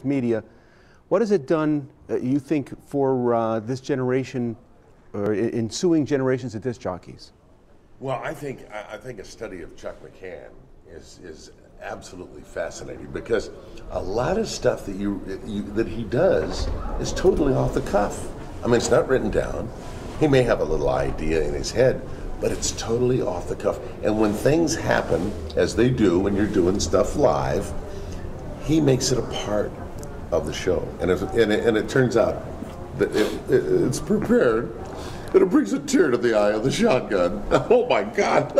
media. What has it done, you think, for this generation or ensuing generations of disc jockeys? Well, I think a study of Chuck McCann is absolutely fascinating, because a lot of stuff that he does is totally off the cuff. I mean, it's not written down. He may have a little idea in his head, but it's totally off the cuff. And when things happen, as they do when you're doing stuff live, he makes it a part of the show. And it turns out that it's prepared, and it brings a tear to the eye of the shotgun. Oh my God.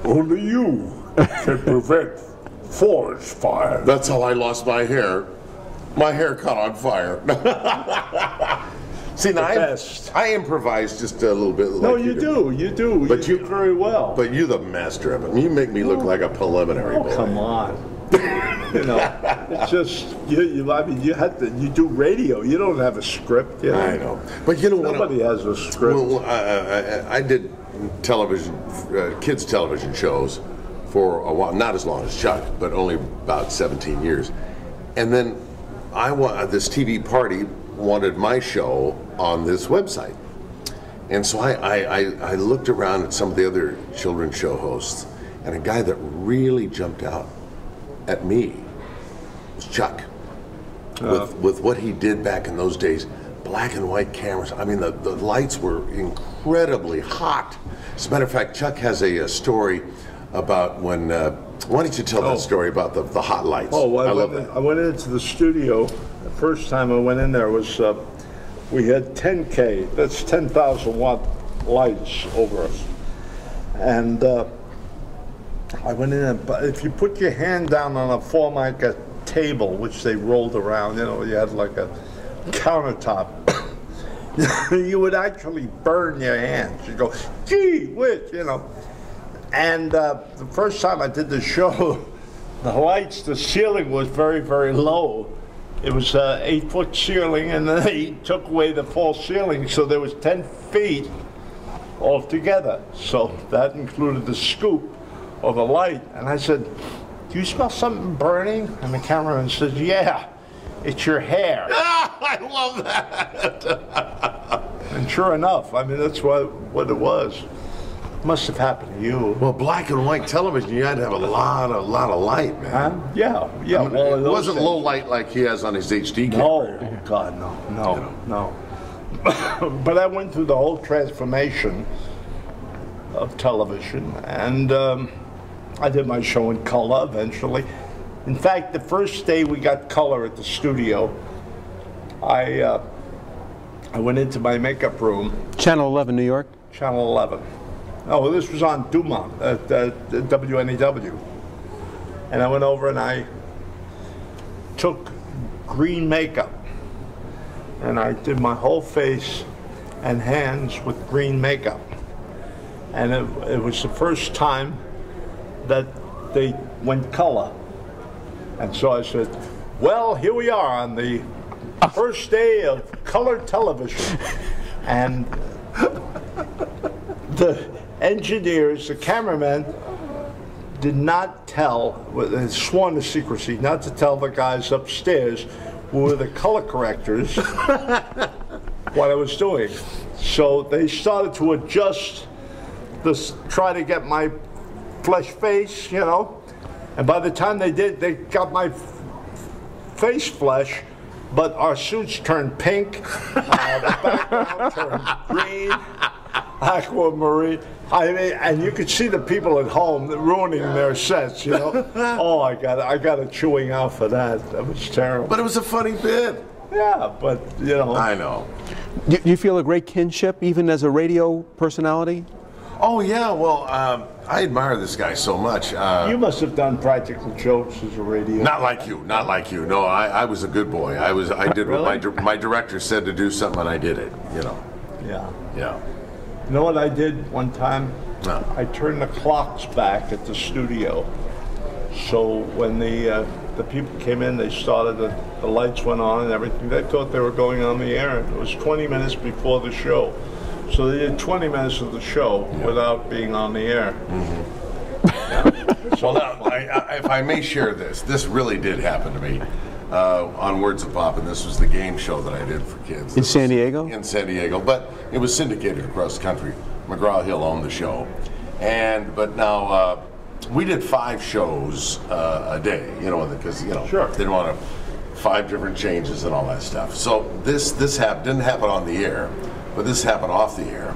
Only you can prevent forest fire. That's how I lost my hair. My hair caught on fire. See, now I improvise just a little bit. No, you do. You do. But you do very well. But you're the master of it. You make me look like a preliminary boy. Come on. You know, it's just I mean, you do radio. You don't have a script. You know? I know, but you know what? Nobody has a script. Well, I did television, kids television shows for a while, not as long as Chuck, but only about 17 years, and then this TV party wanted my show on this website, and so I looked around at some of the other children's show hosts, and a guy that really jumped out at me was Chuck. With what he did back in those days, black and white cameras. I mean, the lights were incredibly hot. As a matter of fact, Chuck has a story about when. Why don't you tell that story about the hot lights? Oh, I went into the studio. The first time I went in there was we had 10K. That's 10,000 watt lights over us, and. I went in, and if you put your hand down on a Formica table, which they rolled around, you know, you had like a countertop, you would actually burn your hands. You'd go, gee whiz, you know. And the first time I did the show, the lights, the ceiling was very, very low. It was an 8-foot ceiling, and then they took away the false ceiling, so there was 10 feet altogether. So that included the scoop or the light, and I said, "Do you smell something burning?" And the cameraman says, "Yeah, it's your hair." I love that. And sure enough, I mean, that's what it was. Must have happened to you. Well, black and white television, you had to have a lot of light, man. Yeah. I mean, well, it wasn't low light like he has on his HD camera. No, God, no. But I went through the whole transformation of television, and I did my show in color eventually. In fact, the first day we got color at the studio, I went into my makeup room. Channel 11, New York? Channel 11. Oh, this was on Dumont at WNEW. And I went over and I took green makeup, and I did my whole face and hands with green makeup. And it was the first time that they went color. And so I said, well, here we are on the first day of color television. And the engineers, the cameramen, did not tell, they sworn to secrecy, not to tell the guys upstairs who were the color correctors what I was doing. So they started to adjust try to get my flesh face, you know, and by the time they did, they got my face flesh, but our suits turned pink, the background turned green, aquamarine. I mean, and you could see the people at home ruining their sets, you know. Oh, I got a chewing out for that. That was terrible. But it was a funny bit. Yeah, but you know. I know. Do you feel a great kinship, even as a radio personality? Oh yeah, well, I admire this guy so much. You must have done practical jokes as a radio. Not like you, not like you. No, I was a good boy. I did Really? what my director said to do something, and I did it. You know. Yeah. Yeah. You know what I did one time? No. I turned the clocks back at the studio. So when the people came in, they started, the lights went on and everything. They thought they were going on the air. It was 20 minutes before the show. So they did 20 minutes of the show without being on the air. Mm-hmm. Yeah. Well, now, if I may share this really did happen to me on Words of Pop, and this was the game show that I did for kids. In San Diego? In San Diego, but it was syndicated across the country. McGraw-Hill owned the show. But now, we did 5 shows a day, because, Sure. didn't want to 5 different changes and all that stuff. So this didn't happen on the air, but this happened off the air.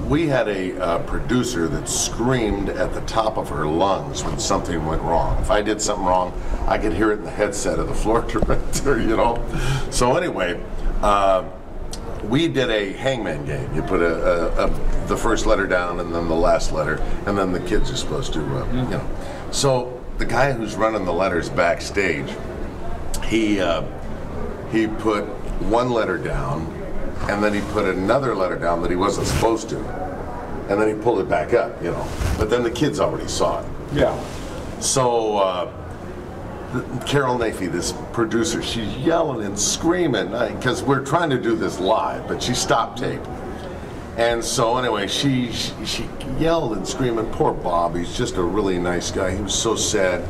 We had a producer that screamed at the top of her lungs when something went wrong. If I did something wrong, I could hear it in the headset of the floor director, So anyway, we did a hangman game. You put the first letter down and then the last letter, and then the kids are supposed to, So the guy who's running the letters backstage, he put one letter down, and then he put another letter down that he wasn't supposed to, and then he pulled it back up, But then the kids already saw it. Yeah. So Carol Nafee, this producer, she's yelling and screaming because we're trying to do this live, but she stopped tape. And so anyway, she yelled and screamed. And poor Bob, he's just a really nice guy. He was so sad.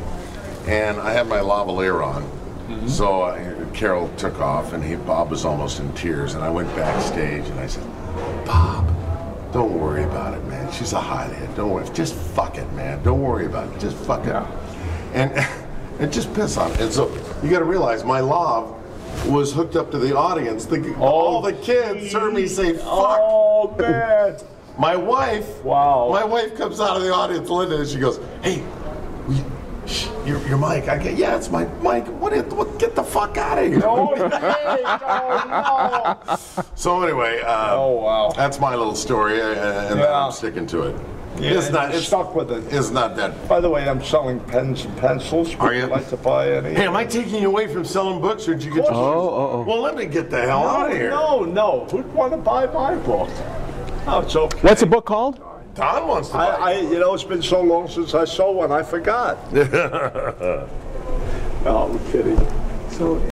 And I had my lavalier on. Mm-hmm. So Carol took off, and Bob was almost in tears. And I went backstage, and I said, Bob, don't worry about it, man. She's a hothead. Don't worry. Just fuck it, man. Don't worry about it. Just fuck it. And just piss on it. And so you got to realize my lav was hooked up to the audience. All the kids heard me say, fuck. Oh, man. My wife, My wife comes out of the audience, Linda, and she goes, hey, your mic. I get, yeah, it's my mic. What, get the fuck out of here. No. So anyway, that's my little story, and I'm sticking to it. Yeah, it's stuck with it. It's not that. By the way, I'm selling pens and pencils. Are you? Would like to buy any? Hey, am I taking you away from selling books, or did you get? Well, let me get the hell out of here. No. Who'd want to buy my book? Oh, it's okay. What's the book called? Don wants to buy it. It's been so long since I saw one, I forgot. No, I'm kidding. So.